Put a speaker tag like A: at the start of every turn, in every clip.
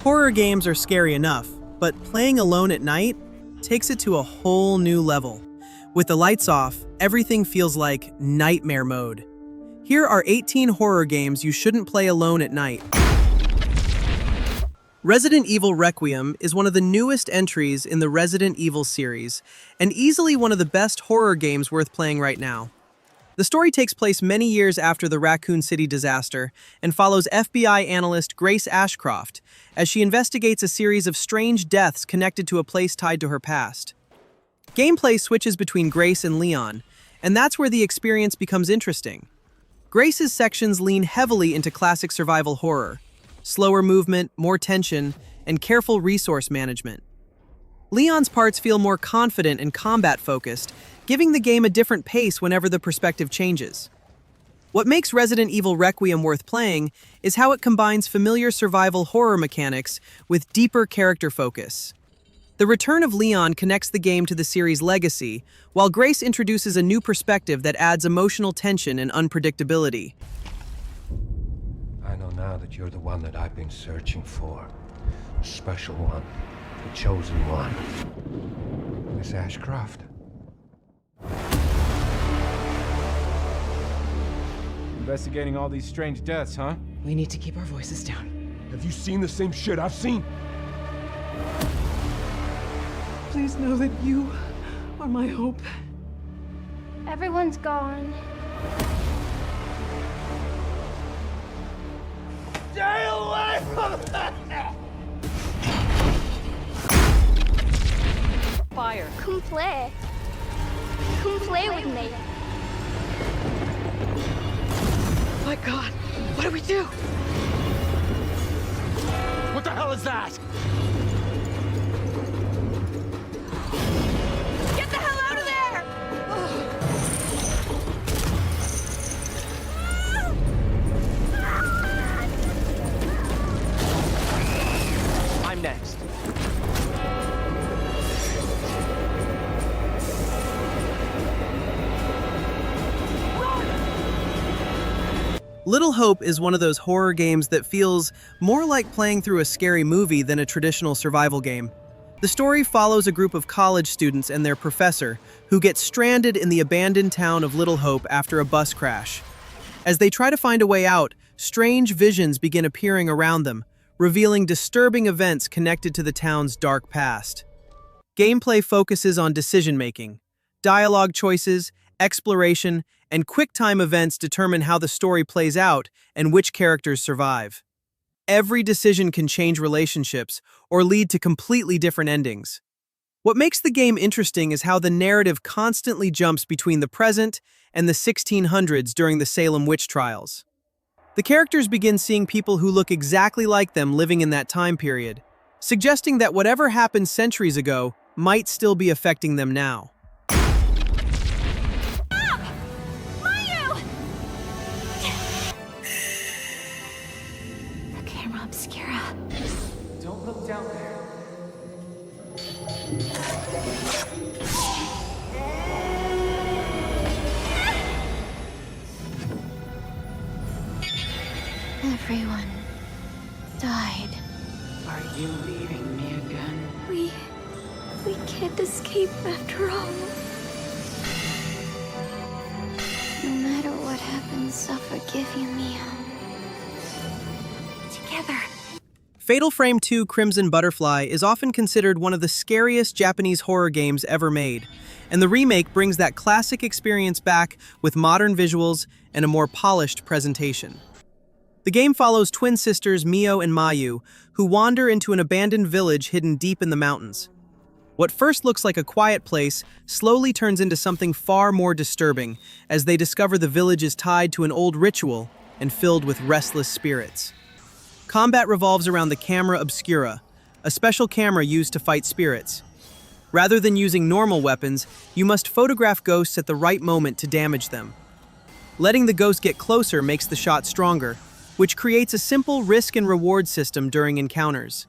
A: Horror games are scary enough, but playing alone at night takes it to a whole new level. With the lights off, everything feels like nightmare mode. Here are 18 horror games you shouldn't play alone at night. Resident Evil Requiem is one of the newest entries in the Resident Evil series, and easily one of the best horror games worth playing right now. The story takes place many years after the Raccoon City disaster and follows FBI analyst Grace Ashcroft as she investigates a series of strange deaths connected to a place tied to her past. Gameplay switches between Grace and Leon, and that's where the experience becomes interesting. Grace's sections lean heavily into classic survival horror, slower movement, more tension, and careful resource management. Leon's parts feel more confident and combat-focused, giving the game a different pace whenever the perspective changes. What makes Resident Evil Requiem worth playing is how it combines familiar survival horror mechanics with deeper character focus. The return of Leon connects the game to the series' legacy, while Grace introduces a new perspective that adds emotional tension and unpredictability.
B: I know now that you're the one that I've been searching for. The special one. The chosen one. Miss Ashcroft.
C: Investigating all these strange deaths, huh?
D: We need to keep our voices down.
B: Have you seen the same shit I've seen?
D: Please know that you are my hope.
E: Everyone's gone.
B: Stay away from that!
D: Fire.
E: Come play. Come play with me.
D: My God, what do we do?
B: What the hell is that?
E: Get the hell out of there!
B: I'm next.
A: Little Hope is one of those horror games that feels more like playing through a scary movie than a traditional survival game. The story follows a group of college students and their professor who get stranded in the abandoned town of Little Hope after a bus crash. As they try to find a way out, strange visions begin appearing around them, revealing disturbing events connected to the town's dark past. Gameplay focuses on decision-making. Dialogue choices, exploration, and quick-time events determine how the story plays out and which characters survive. Every decision can change relationships or lead to completely different endings. What makes the game interesting is how the narrative constantly jumps between the present and the 1600s during the Salem witch trials. The characters begin seeing people who look exactly like them living in that time period, suggesting that whatever happened centuries ago might still be affecting them now.
D: Don't look down there.
E: Everyone died.
D: Are you leaving me again?
E: We can't escape after all. No matter what happens, I'll forgive you, Mio. Together.
A: Fatal Frame 2 Crimson Butterfly is often considered one of the scariest Japanese horror games ever made, and the remake brings that classic experience back with modern visuals and a more polished presentation. The game follows twin sisters Mio and Mayu, who wander into an abandoned village hidden deep in the mountains. What first looks like a quiet place slowly turns into something far more disturbing as they discover the village is tied to an old ritual and filled with restless spirits. Combat revolves around the camera obscura, a special camera used to fight spirits. Rather than using normal weapons, you must photograph ghosts at the right moment to damage them. Letting the ghost get closer makes the shot stronger, which creates a simple risk and reward system during encounters.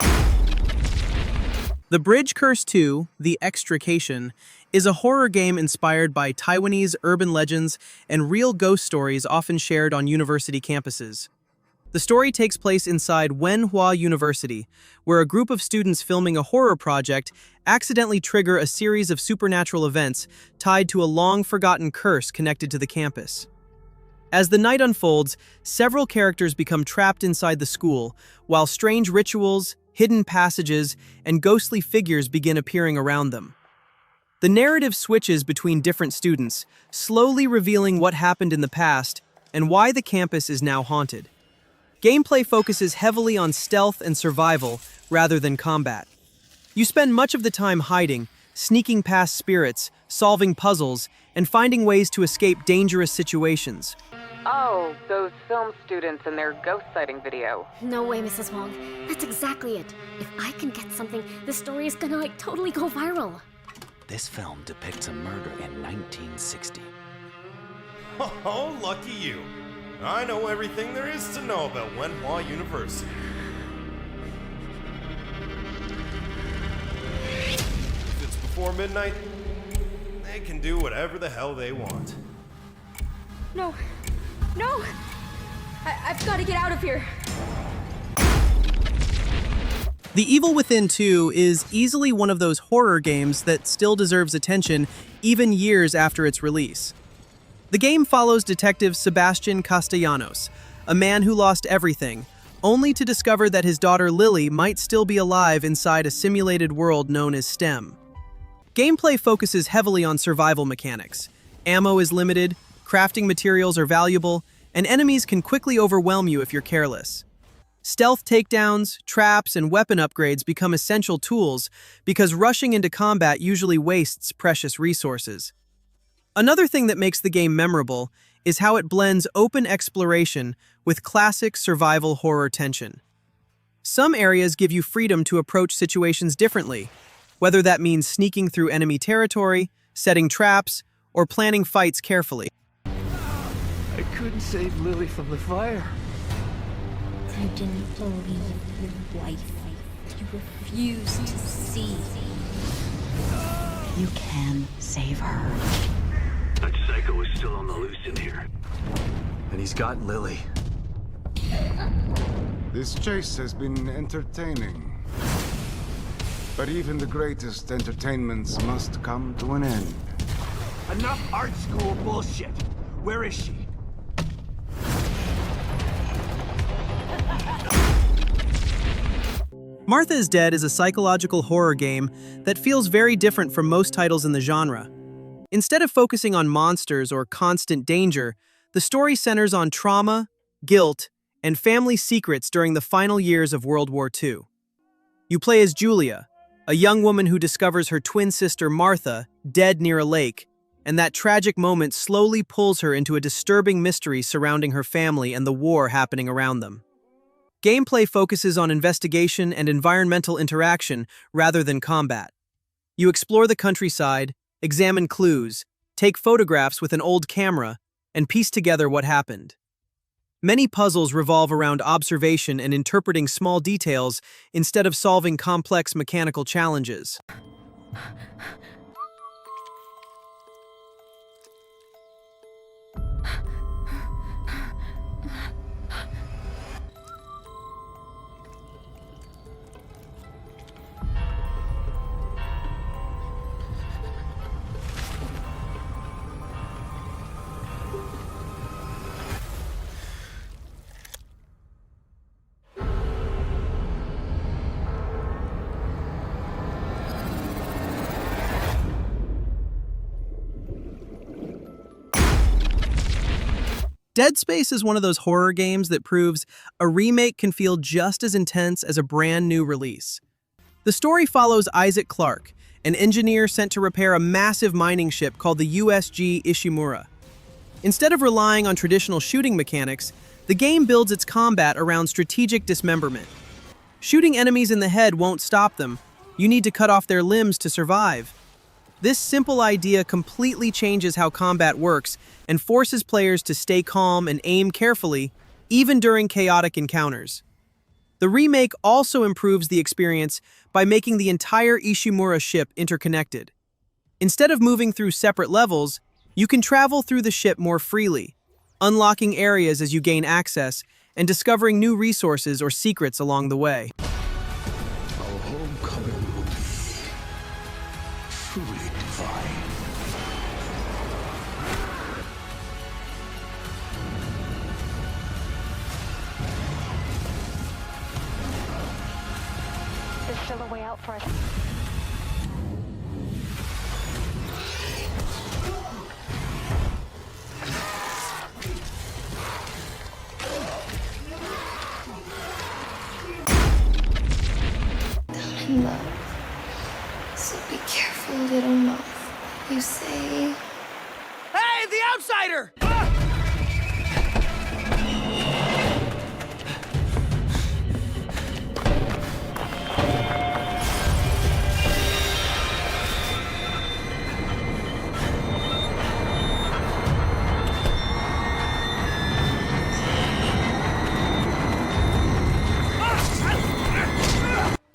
A: The Bridge Curse 2, The Extrication, is a horror game inspired by Taiwanese urban legends and real ghost stories often shared on university campuses. The story takes place inside Wenhua University, where a group of students filming a horror project accidentally trigger a series of supernatural events tied to a long-forgotten curse connected to the campus. As the night unfolds, several characters become trapped inside the school, while strange rituals, hidden passages, and ghostly figures begin appearing around them. The narrative switches between different students, slowly revealing what happened in the past and why the campus is now haunted. Gameplay focuses heavily on stealth and survival rather than combat. You spend much of the time hiding, sneaking past spirits, solving puzzles, and finding ways to escape dangerous situations.
F: Oh, those film students and their ghost sighting video.
G: No way, Mrs. Wong. That's exactly it. If I can get something, this story is gonna totally go viral.
H: This film depicts a murder in 1960.
I: Oh, lucky you. I know everything there is to know about Wenhua University. If it's before midnight, they can do whatever the hell they want.
G: No. No! I've got to get out of here.
A: The Evil Within 2 is easily one of those horror games that still deserves attention even years after its release. The game follows Detective Sebastian Castellanos, a man who lost everything, only to discover that his daughter Lily might still be alive inside a simulated world known as STEM. Gameplay focuses heavily on survival mechanics. Ammo is limited, crafting materials are valuable, and enemies can quickly overwhelm you if you're careless. Stealth takedowns, traps, and weapon upgrades become essential tools because rushing into combat usually wastes precious resources. Another thing that makes the game memorable is how it blends open exploration with classic survival horror tension. Some areas give you freedom to approach situations differently, whether that means sneaking through enemy territory, setting traps, or planning fights carefully.
D: I couldn't save Lily from the fire.
E: You didn't believe your wife. You refused to see.
J: You can save her.
K: That psycho is still on the loose in here.
H: And he's got Lily.
L: This chase has been entertaining. But even the greatest entertainments must come to an end.
K: Enough art school bullshit. Where is she?
A: Martha is Dead is a psychological horror game that feels very different from most titles in the genre. Instead of focusing on monsters or constant danger, the story centers on trauma, guilt, and family secrets during the final years of World War II. You play as Julia, a young woman who discovers her twin sister Martha dead near a lake, and that tragic moment slowly pulls her into a disturbing mystery surrounding her family and the war happening around them. Gameplay focuses on investigation and environmental interaction rather than combat. You explore the countryside, examine clues, take photographs with an old camera, and piece together what happened. Many puzzles revolve around observation and interpreting small details instead of solving complex mechanical challenges. Dead Space is one of those horror games that proves a remake can feel just as intense as a brand new release. The story follows Isaac Clarke, an engineer sent to repair a massive mining ship called the USG Ishimura. Instead of relying on traditional shooting mechanics, the game builds its combat around strategic dismemberment. Shooting enemies in the head won't stop them. You need to cut off their limbs to survive. This simple idea completely changes how combat works and forces players to stay calm and aim carefully, even during chaotic encounters. The remake also improves the experience by making the entire Ishimura ship interconnected. Instead of moving through separate levels, you can travel through the ship more freely, unlocking areas as you gain access and discovering new resources or secrets along the way.
K: Our homecoming will be truly divine.
M: There's still a way out for us.
E: In love. So be careful, little moth. You say...
A: Hey, the outsider!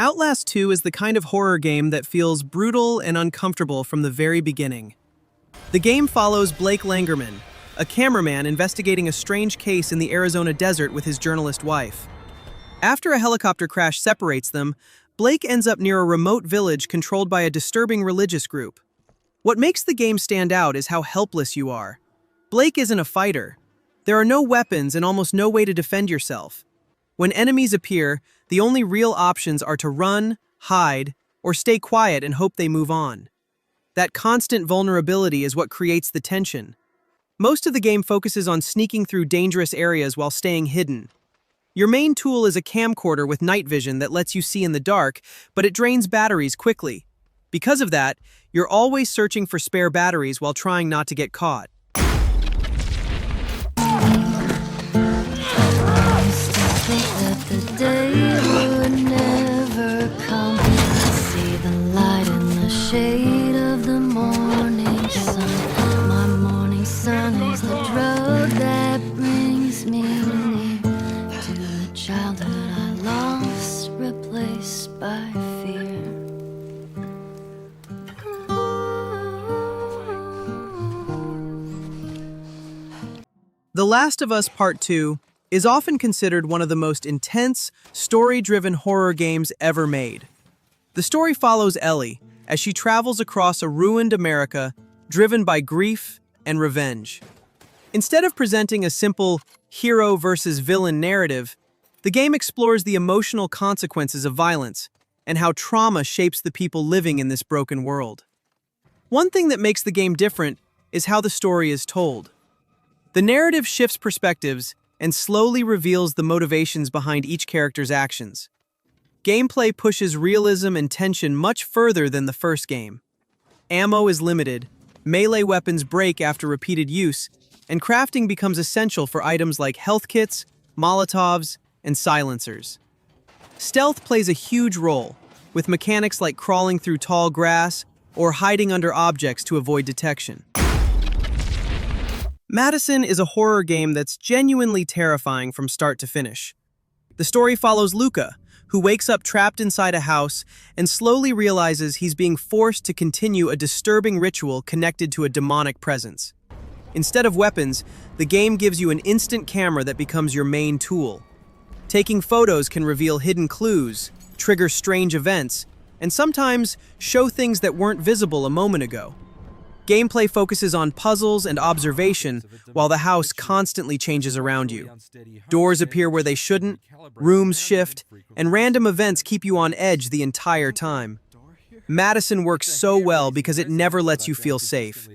A: Outlast 2 is the kind of horror game that feels brutal and uncomfortable from the very beginning. The game follows Blake Langerman, a cameraman investigating a strange case in the Arizona desert with his journalist wife. After a helicopter crash separates them, Blake ends up near a remote village controlled by a disturbing religious group. What makes the game stand out is how helpless you are. Blake isn't a fighter. There are no weapons and almost no way to defend yourself. When enemies appear, the only real options are to run, hide, or stay quiet and hope they move on. That constant vulnerability is what creates the tension. Most of the game focuses on sneaking through dangerous areas while staying hidden. Your main tool is a camcorder with night vision that lets you see in the dark, but it drains batteries quickly. Because of that, you're always searching for spare batteries while trying not to get caught.
N: That the day would never come. See the light in the shade of the morning sun. My morning sun is the drug that brings me near to the childhood I lost, replaced by fear.
A: The Last of Us Part 2 is often considered one of the most intense, story-driven horror games ever made. The story follows Ellie as she travels across a ruined America, driven by grief and revenge. Instead of presenting a simple hero versus villain narrative, the game explores the emotional consequences of violence and how trauma shapes the people living in this broken world. One thing that makes the game different is how the story is told. The narrative shifts perspectives and slowly reveals the motivations behind each character's actions. Gameplay pushes realism and tension much further than the first game. Ammo is limited, melee weapons break after repeated use, and crafting becomes essential for items like health kits, Molotovs, and silencers. Stealth plays a huge role, with mechanics like crawling through tall grass or hiding under objects to avoid detection. Madison is a horror game that's genuinely terrifying from start to finish. The story follows Luca, who wakes up trapped inside a house and slowly realizes he's being forced to continue a disturbing ritual connected to a demonic presence. Instead of weapons, the game gives you an instant camera that becomes your main tool. Taking photos can reveal hidden clues, trigger strange events, and sometimes show things that weren't visible a moment ago. Gameplay focuses on puzzles and observation, while the house constantly changes around you. Doors appear where they shouldn't, rooms shift, and random events keep you on edge the entire time. Madison works so well because it never lets you feel safe.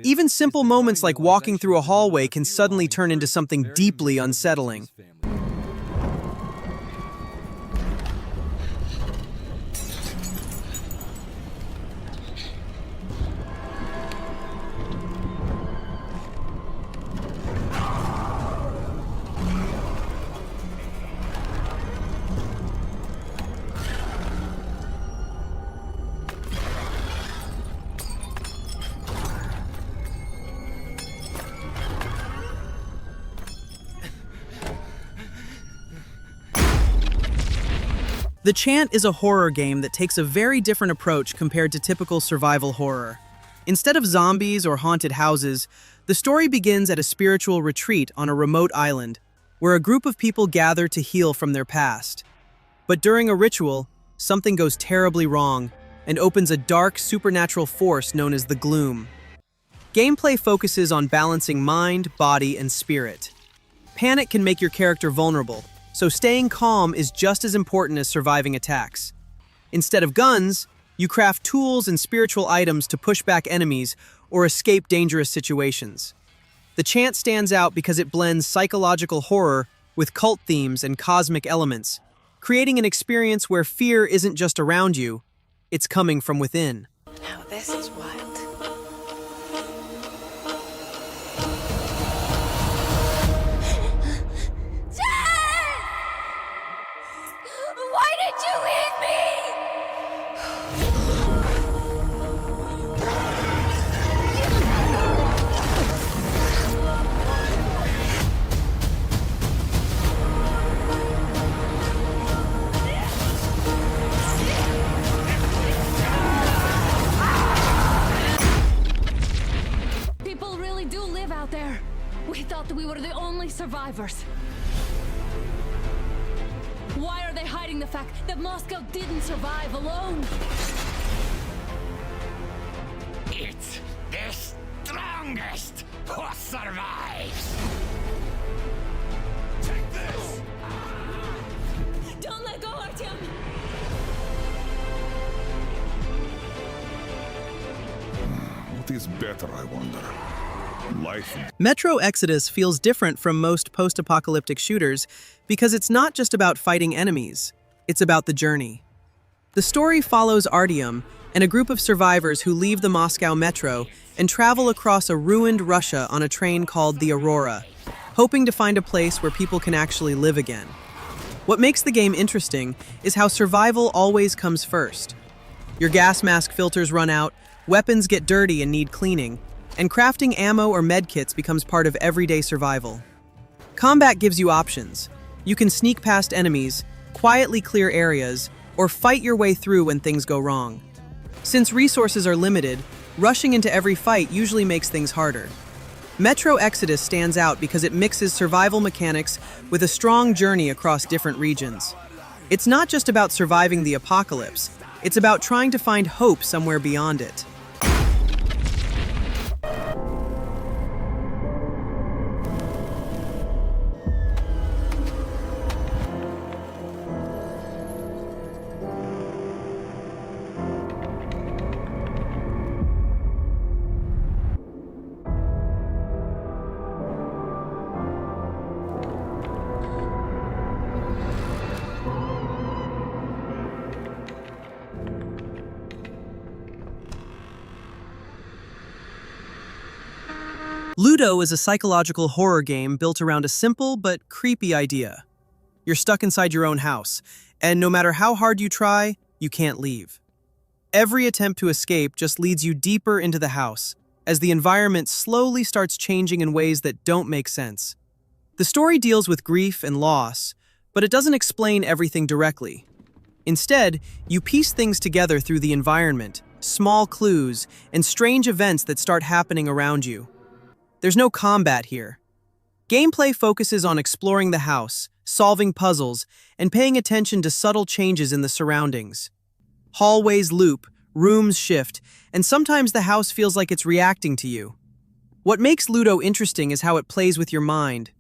A: Even simple moments like walking through a hallway can suddenly turn into something deeply unsettling. The Chant is a horror game that takes a very different approach compared to typical survival horror. Instead of zombies or haunted houses, the story begins at a spiritual retreat on a remote island, where a group of people gather to heal from their past. But during a ritual, something goes terribly wrong and opens a dark, supernatural force known as the Gloom. Gameplay focuses on balancing mind, body, and spirit. Panic can make your character vulnerable, so staying calm is just as important as surviving attacks. Instead of guns, you craft tools and spiritual items to push back enemies or escape dangerous situations. The Chant stands out because it blends psychological horror with cult themes and cosmic elements, creating an experience where fear isn't just around you, it's coming from within.
O: Now this is wild.
E: Why did you leave me?
P: People really do live out there. We thought that we were the only survivors. Why are they hiding the fact that Moscow didn't survive alone?
K: It's the strongest who survives! Take this!
P: Don't let go, Artyom!
Q: What is better, I wonder? Life.
A: Metro Exodus feels different from most post-apocalyptic shooters because it's not just about fighting enemies, it's about the journey. The story follows Artyom and a group of survivors who leave the Moscow metro and travel across a ruined Russia on a train called the Aurora, hoping to find a place where people can actually live again. What makes the game interesting is how survival always comes first. Your gas mask filters run out, weapons get dirty and need cleaning, and crafting ammo or medkits becomes part of everyday survival. Combat gives you options. You can sneak past enemies, quietly clear areas, or fight your way through when things go wrong. Since resources are limited, rushing into every fight usually makes things harder. Metro Exodus stands out because it mixes survival mechanics with a strong journey across different regions. It's not just about surviving the apocalypse, it's about trying to find hope somewhere beyond it. Luto is a psychological horror game built around a simple but creepy idea. You're stuck inside your own house, and no matter how hard you try, you can't leave. Every attempt to escape just leads you deeper into the house, as the environment slowly starts changing in ways that don't make sense. The story deals with grief and loss, but it doesn't explain everything directly. Instead, you piece things together through the environment, small clues, and strange events that start happening around you. There's no combat here. Gameplay focuses on exploring the house, solving puzzles, and paying attention to subtle changes in the surroundings. Hallways loop, rooms shift, and sometimes the house feels like it's reacting to you. What makes Luto interesting is how it plays with your mind.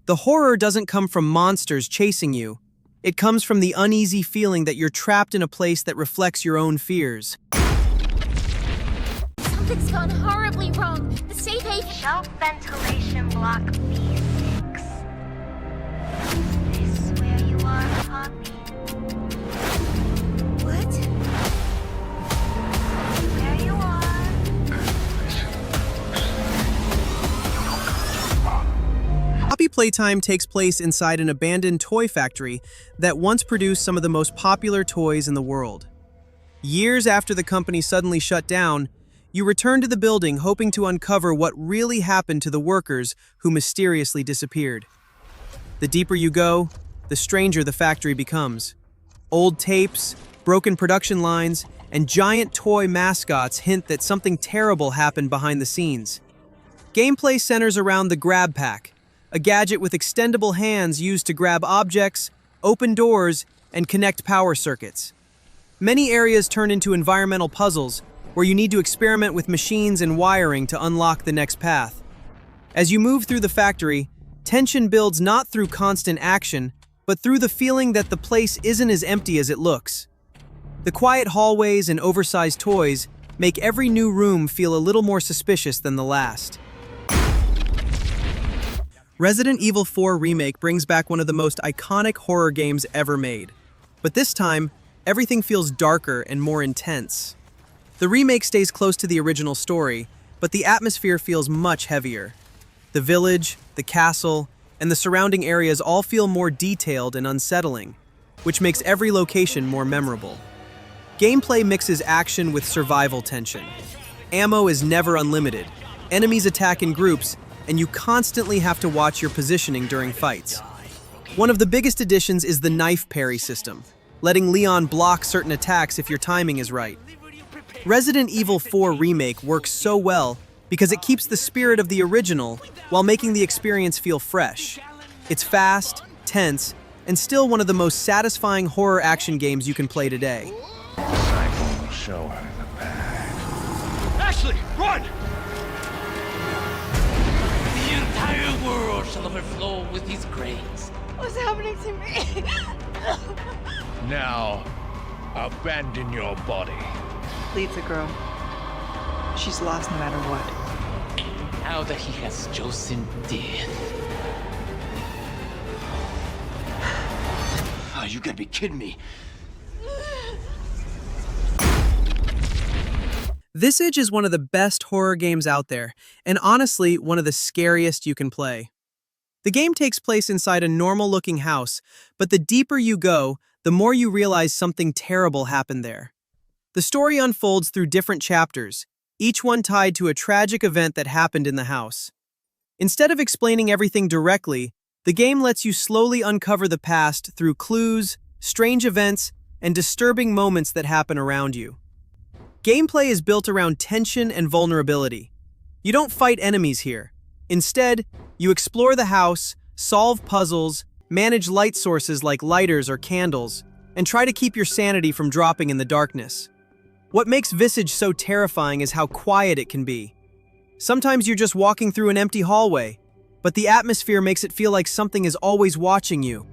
A: The horror doesn't come from monsters chasing you. It comes from the uneasy feeling that you're trapped in a place that reflects your own fears.
E: Something's gone horribly wrong. The safe haven... Shelf ventilation block B6. Is this where you are, Poppy? What? Where you are?
A: Poppy Playtime takes place inside an abandoned toy factory that once produced some of the most popular toys in the world. Years after the company suddenly shut down, you return to the building hoping to uncover what really happened to the workers who mysteriously disappeared. The deeper you go, the stranger the factory becomes. Old tapes, broken production lines, and giant toy mascots hint that something terrible happened behind the scenes. Gameplay centers around the Grab Pack, a gadget with extendable hands used to grab objects, open doors, and connect power circuits. Many areas turn into environmental puzzles where you need to experiment with machines and wiring to unlock the next path. As you move through the factory, tension builds not through constant action, but through the feeling that the place isn't as empty as it looks. The quiet hallways and oversized toys make every new room feel a little more suspicious than the last. Resident Evil 4 Remake brings back one of the most iconic horror games ever made. But this time, everything feels darker and more intense. The remake stays close to the original story, but the atmosphere feels much heavier. The village, the castle, and the surrounding areas all feel more detailed and unsettling, which makes every location more memorable. Gameplay mixes action with survival tension. Ammo is never unlimited. Enemies attack in groups, and you constantly have to watch your positioning during fights. One of the biggest additions is the knife parry system, letting Leon block certain attacks if your timing is right. Resident Evil 4 Remake works so well because it keeps the spirit of the original while making the experience feel fresh. It's fast, tense, and still one of the most satisfying horror action games you can play today.
B: I will show her the path.
K: Ashley, run!
O: The entire world shall overflow with his grace.
E: What's happening to me?
Q: Now, abandon your body.
D: Leave the girl. She's lost no matter what.
O: Now that he has chosen death. Oh, you gotta be kidding me.
A: Visage is one of the best horror games out there, and honestly, one of the scariest you can play. The game takes place inside a normal-looking house, but the deeper you go, the more you realize something terrible happened there. The story unfolds through different chapters, each one tied to a tragic event that happened in the house. Instead of explaining everything directly, the game lets you slowly uncover the past through clues, strange events, and disturbing moments that happen around you. Gameplay is built around tension and vulnerability. You don't fight enemies here. Instead, you explore the house, solve puzzles, manage light sources like lighters or candles, and try to keep your sanity from dropping in the darkness. What makes Visage so terrifying is how quiet it can be. Sometimes you're just walking through an empty hallway, but the atmosphere makes it feel like something is always watching you.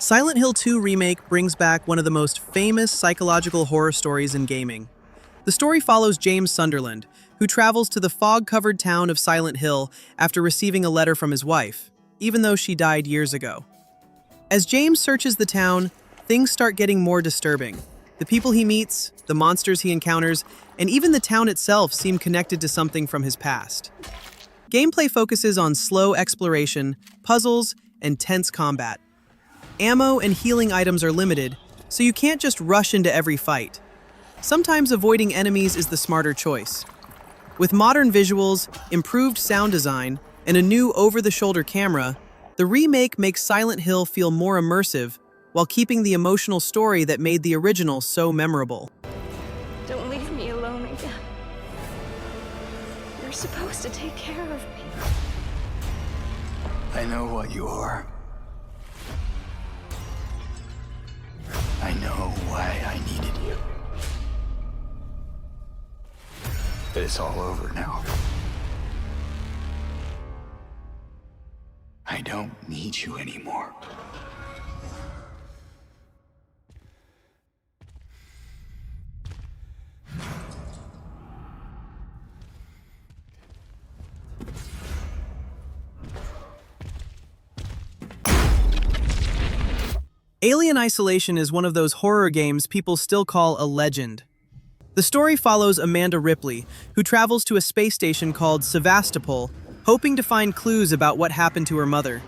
A: Silent Hill 2 Remake brings back one of the most famous psychological horror stories in gaming. The story follows James Sunderland, who travels to the fog-covered town of Silent Hill after receiving a letter from his wife, even though she died years ago. As James searches the town, things start getting more disturbing. The people he meets, the monsters he encounters, and even the town itself seem connected to something from his past. Gameplay focuses on slow exploration, puzzles, and tense combat. Ammo and healing items are limited, so you can't just rush into every fight. Sometimes avoiding enemies is the smarter choice. With modern visuals, improved sound design, and a new over-the-shoulder camera, the remake makes Silent Hill feel more immersive while keeping the emotional story that made the original so memorable.
E: Don't leave me alone again. You're supposed to take care of me.
K: I know what you are. I know why I needed you. But it's all over now. I don't need you anymore.
A: Alien Isolation is one of those horror games people still call a legend. The story follows Amanda Ripley, who travels to a space station called Sevastopol, hoping to find clues about what happened to her mother.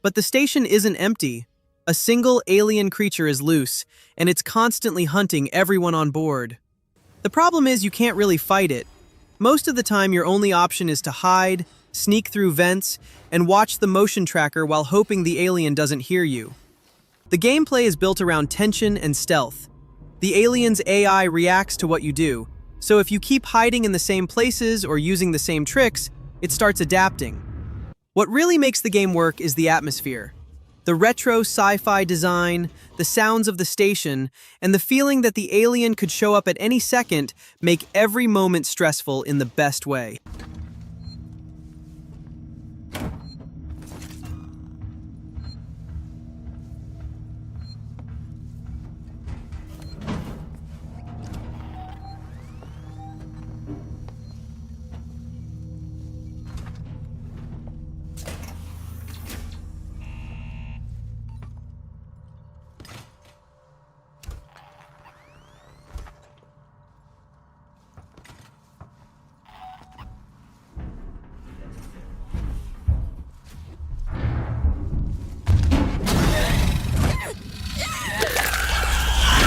A: But the station isn't empty. A single alien creature is loose, and it's constantly hunting everyone on board. The problem is you can't really fight it. Most of the time, your only option is to hide, sneak through vents, and watch the motion tracker while hoping the alien doesn't hear you. The gameplay is built around tension and stealth. The alien's AI reacts to what you do, so if you keep hiding in the same places or using the same tricks, it starts adapting. What really makes the game work is the atmosphere. The retro sci-fi design, the sounds of the station, and the feeling that the alien could show up at any second make every moment stressful in the best way.